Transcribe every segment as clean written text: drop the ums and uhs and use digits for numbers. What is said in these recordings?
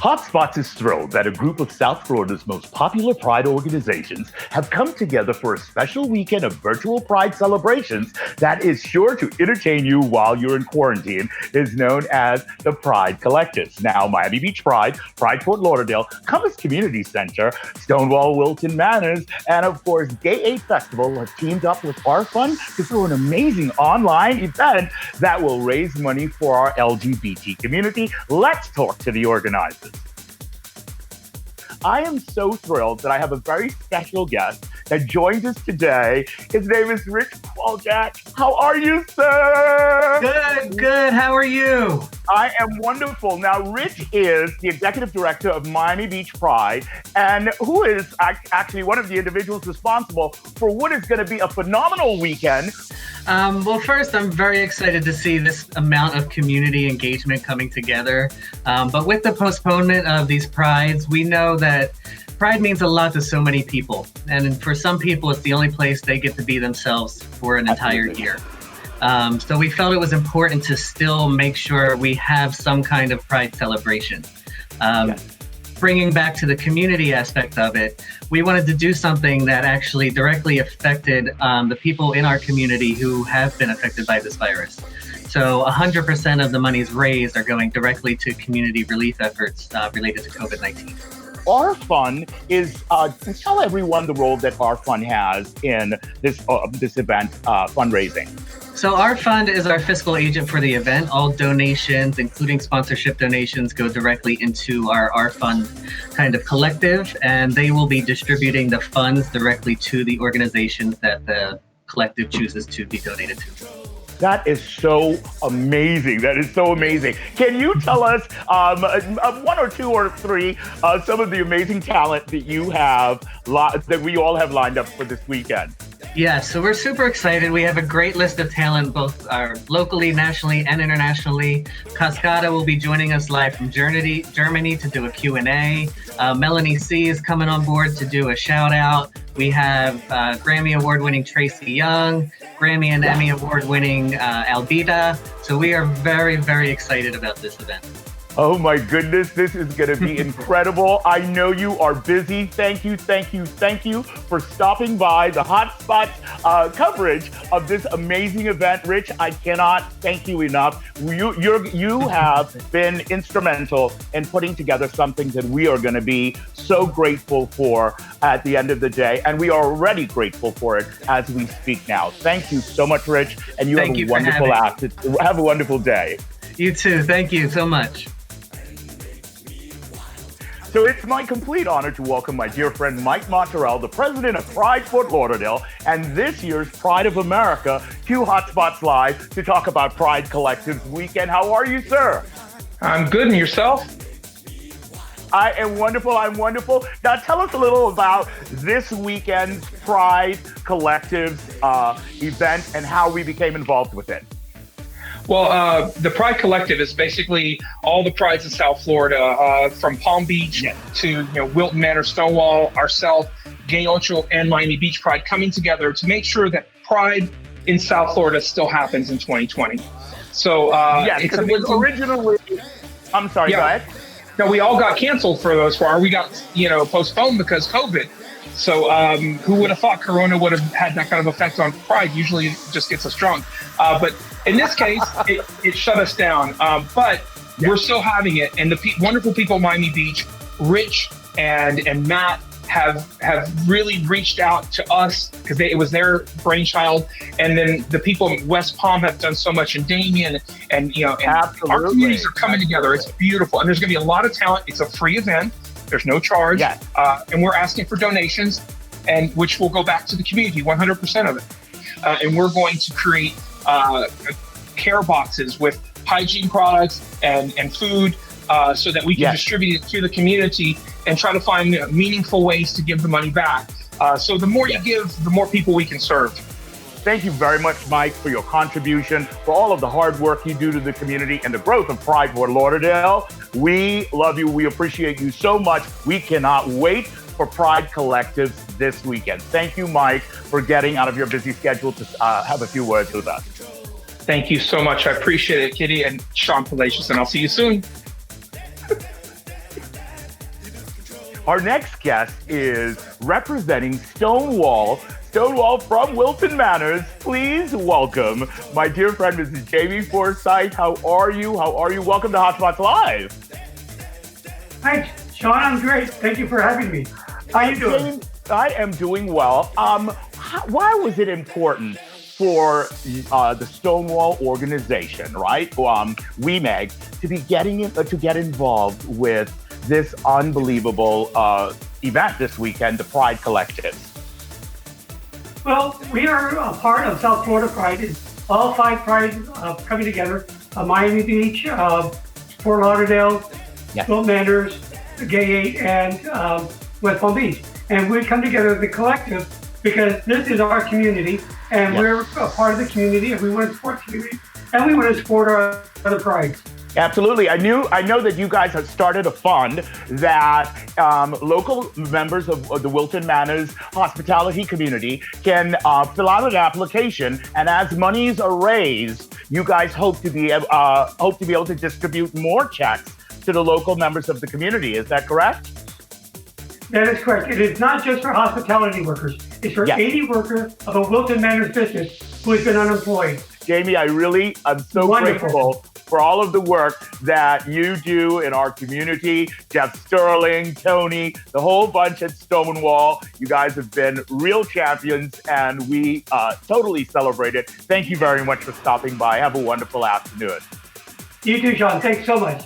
Hotspots is thrilled that a group of South Florida's most popular Pride organizations have come together for a special weekend of virtual Pride celebrations that is sure to entertain you while you're in quarantine. It's known as the Pride Collectives. Now, Miami Beach Pride, Pride Fort Lauderdale, Compass Community Center, Stonewall, Wilton, Manors, and of course, Gay 8 Festival have teamed up with Our Fund to throw an amazing online event that will raise money for our LGBT community. Let's talk to the organizers. I am so thrilled that I have a very special guest that joins us today. His name is Rich Waljak. How are you, sir? Good. How are you? I am wonderful. Now, Rich is the executive director of Miami Beach Pride, and who is actually one of the individuals responsible for what is going to be a phenomenal weekend. Well, first, I'm very excited to see this amount of community engagement coming together. But with the postponement of these prides, we know that Pride means a lot to so many people. And for some people, it's the only place they get to be themselves for an entire year. So we felt it was important to still make sure we have some kind of Pride celebration. Bringing back to the community aspect of it, we wanted to do something that actually directly affected the people in our community who have been affected by this virus. So 100% of the monies raised are going directly to community relief efforts related to COVID-19. Our Fund is, tell everyone the role that Our Fund has in this event fundraising. So Our Fund is our fiscal agent for the event. All donations, including sponsorship donations, go directly into our Fund kind of collective, and they will be distributing the funds directly to the organizations that the collective chooses to be donated to. That is so amazing. That is so amazing. Can you tell us one or two or three some of the amazing talent that you have that we all have lined up for this weekend? Yeah, so we're super excited. We have a great list of talent, both locally, nationally, and internationally. Cascada will be joining us live from Germany to do a Q&A. Melanie C is coming on board to do a shout out. We have Grammy Award-winning Tracy Young, Grammy and Emmy Award-winning Albida. So we are very, very excited about this event. Oh my goodness, this is going to be incredible. I know you are busy. Thank you for stopping by the Hotspots coverage of this amazing event. Rich, I cannot thank you enough. You have been instrumental in putting together something that we are going to be so grateful for at the end of the day. And we are already grateful for it as we speak now. Thank you so much, Rich. And you have a wonderful day. You too. Thank you so much. So it's my complete honor to welcome my dear friend Mike Monterell, the president of Pride Fort Lauderdale, and this year's Pride of America, to Hotspots Live to talk about Pride Collective's weekend. How are you, sir? I'm good, and yourself? I am wonderful. Now tell us a little about this weekend's Pride Collective's event and how we became involved with it. Well, the Pride Collective is basically all the prides in South Florida, from Palm Beach to Wilton, Manors, Stonewall, ourselves, Gay Ocho, and Miami Beach Pride coming together to make sure that Pride in South Florida still happens in 2020. So it's originally. I'm sorry. Go ahead. No, we all got canceled for those far. We got postponed because COVID. So who would have thought Corona would have had that kind of effect on Pride? Usually it just gets us drunk. But in this case, it shut us down. But we're still having it. And the wonderful people of Miami Beach, Rich and Matt, have really reached out to us because it was their brainchild. And then the people in West Palm have done so much, and Damien and our communities are coming together. It's beautiful. And there's going to be a lot of talent. It's a free event. There's no charge, and we're asking for donations, and which will go back to the community, 100% of it. And we're going to create care boxes with hygiene products and food so that we can distribute it to the community and try to find meaningful ways to give the money back. So the more you give, the more people we can serve. Thank you very much, Mike, for your contribution, for all of the hard work you do to the community and the growth of Pride Fort Lauderdale. We love you. We appreciate you so much. We cannot wait for Pride Collectives this weekend. Thank you, Mike, for getting out of your busy schedule to have a few words with us. Thank you so much. I appreciate it, Kitty and Sean Palacios, and I'll see you soon. Our next guest is representing Stonewall. Stonewall from Wilton Manors. Please welcome my dear friend, Mrs. Jamie Forsythe. How are you? How are you? Welcome to Hotspots Live. Hi, Sean. I'm great. Thank you for having me. How you doing? I am doing well. Why was it important for the Stonewall organization, right? WeMeg, to get involved with this unbelievable event this weekend, the Pride Collective? Well, we are a part of South Florida Pride. It's all 5 prides coming together. Miami Beach, Fort Lauderdale, Yes. Wilton Manors, Gay 8, and West Palm Beach. And we come together as a collective because this is our community, and we're a part of the community, and we want to support the community, and we want to support our other prides. Absolutely. I know that you guys have started a fund that local members of the Wilton Manors hospitality community can fill out an application, and as monies are raised, you guys hope to be able to distribute more checks to the local members of the community. Is that correct? That is correct. It is not just for hospitality workers. It's for 80 workers of a Wilton Manors business who has been unemployed. Jamie, I'm so grateful for all of the work that you do in our community. Jeff Sterling, Tony, the whole bunch at Stonewall. You guys have been real champions, and we totally celebrate it. Thank you very much for stopping by. Have a wonderful afternoon. You too, Sean. Thanks so much.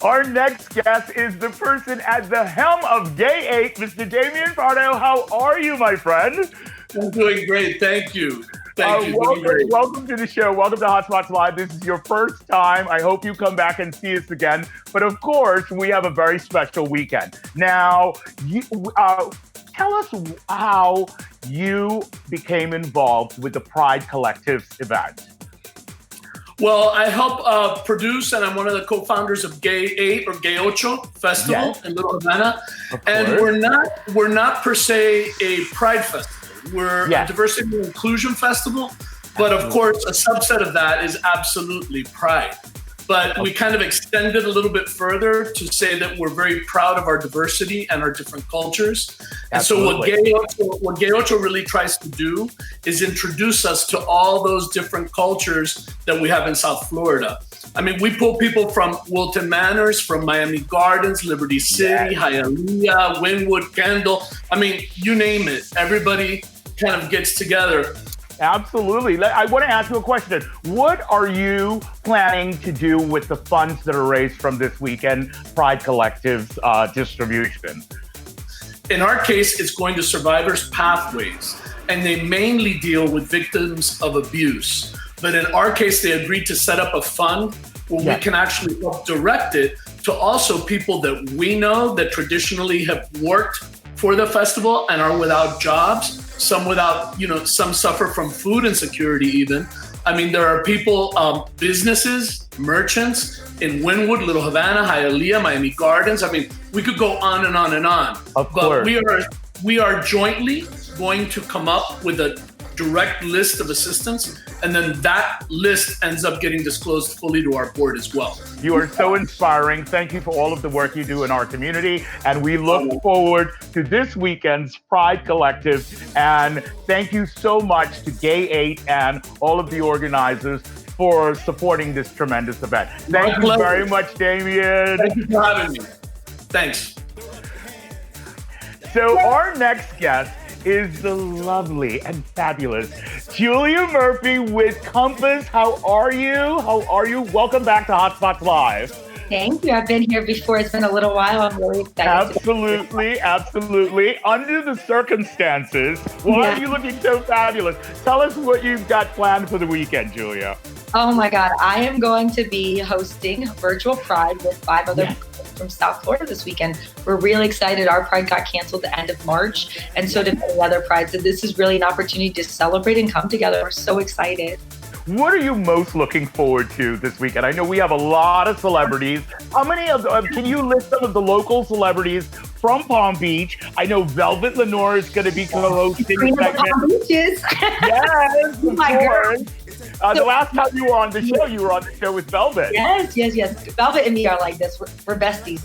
Our next guest is the person at the helm of Gay 8, Mr. Damian Pardo. How are you, my friend? I'm doing great. Thank you. Thank you. Welcome to the show. Welcome to Hotspots Live. This is your first time. I hope you come back and see us again. But of course, we have a very special weekend. Now, tell us how you became involved with the Pride Collective's event. Well, I help produce, and I'm one of the co-founders of Gay 8 or Gay Ocho Festival in Little Havana. And we're not per se a Pride festival. We're a diversity and inclusion festival, but of course, a subset of that is absolutely Pride. But we kind of extend it a little bit further to say that we're very proud of our diversity and our different cultures. And so what Gay Ocho really tries to do is introduce us to all those different cultures that we have in South Florida. I mean, we pull people from Wilton Manors, from Miami Gardens, Liberty City, Hialeah, Wynwood, Kendall. I mean, you name it. Everybody kind of gets together. Absolutely. I want to ask you a question. What are you planning to do with the funds that are raised from this weekend Pride Collective's distribution? In our case, it's going to Survivors Pathways, and they mainly deal with victims of abuse. But in our case, they agreed to set up a fund where we can actually help direct it to also people that we know that traditionally have worked for the festival and are without jobs. Some without, some suffer from food insecurity even. I mean, there are people, businesses, merchants in Wynwood, Little Havana, Hialeah, Miami Gardens. I mean, we could go on and on and on. Of course. But we are jointly going to come up with a direct list of assistance, and then that list ends up getting disclosed fully to our board as well. You are so inspiring. Thank you for all of the work you do in our community, and we look forward to this weekend's Pride Collective. And thank you so much to Gay 8 and all of the organizers for supporting this tremendous event. Thank you very much, Damian. Thank you for having me. Thanks. So our next guest is the lovely and fabulous Julia Murphy with Compass. How are you? How are you? Welcome back to Hotspots Live. Thank you. I've been here before. It's been a little while. I'm really excited. Absolutely. Under the circumstances, why are you looking so fabulous? Tell us what you've got planned for the weekend, Julia. Oh my God. I am going to be hosting Virtual Pride with 5 other people from South Florida this weekend. We're really excited. Our Pride got canceled at the end of March, and so did many other Prides. So this is really an opportunity to celebrate and come together. We're so excited. What are you most looking forward to this weekend? I know we have a lot of celebrities. How many of them, can you list some of the local celebrities from Palm Beach. I know Velvet Lenore is going to be co-hosting the segment. Palm Beaches. Yes, of my course. The last time you were on the show, you were on the show with Velvet. Yes. Velvet and me are like this. We're besties.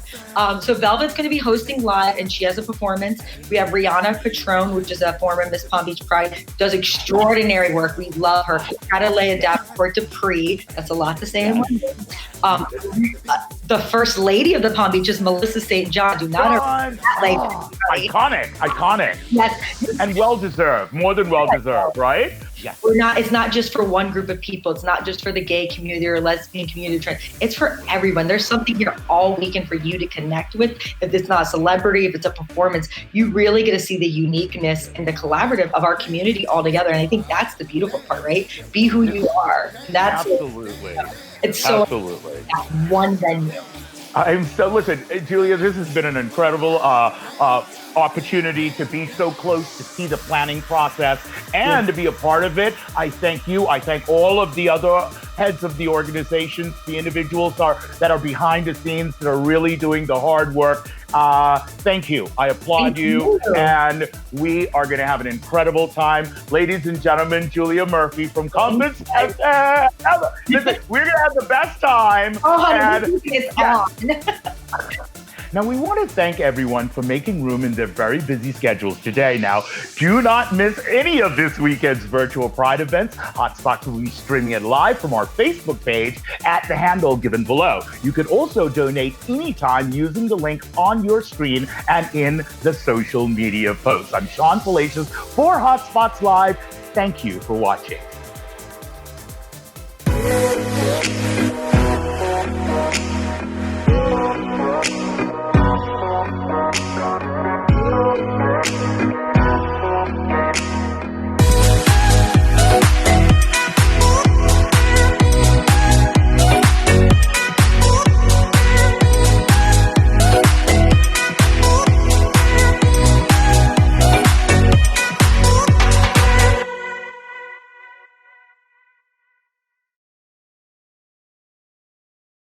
So Velvet's going to be hosting live, and she has a performance. We have Rianna Petrone, which is a former Miss Palm Beach Pride, does extraordinary work. We love her. Adelaide Davenport Dupree. That's a lot to say in one day. The first lady of the Palm Beach is Melissa St. John. Do not that lady. Iconic. Yes. And well-deserved, more than well-deserved, right? Yes. It's not just for one group of people. It's not just for the gay community or lesbian community. It's for everyone. There's something here all weekend for you to connect with. If it's not a celebrity, if it's a performance, you really get to see the uniqueness and the collaborative of our community all together. And I think that's the beautiful part, right? Be who you are. That's absolutely. It's so absolutely that one venue. Listen, Julia, this has been an incredible opportunity to be so close, to see the planning process and to be a part of it. I thank you. I thank all of the other heads of the organizations, the individuals that are behind the scenes that are really doing the hard work. Thank you. I applaud you. And we are going to have an incredible time. Ladies and gentlemen, Julia Murphy from Compass. Listen, we're going to have the best time. It's on. Now, we want to thank everyone for making room in their very busy schedules today. Now, do not miss any of this weekend's virtual Pride events. Hotspots will be streaming it live from our Facebook page at the handle given below. You can also donate anytime using the link on your screen and in the social media posts. I'm Sean Palacios for Hotspots Live. Thank you for watching.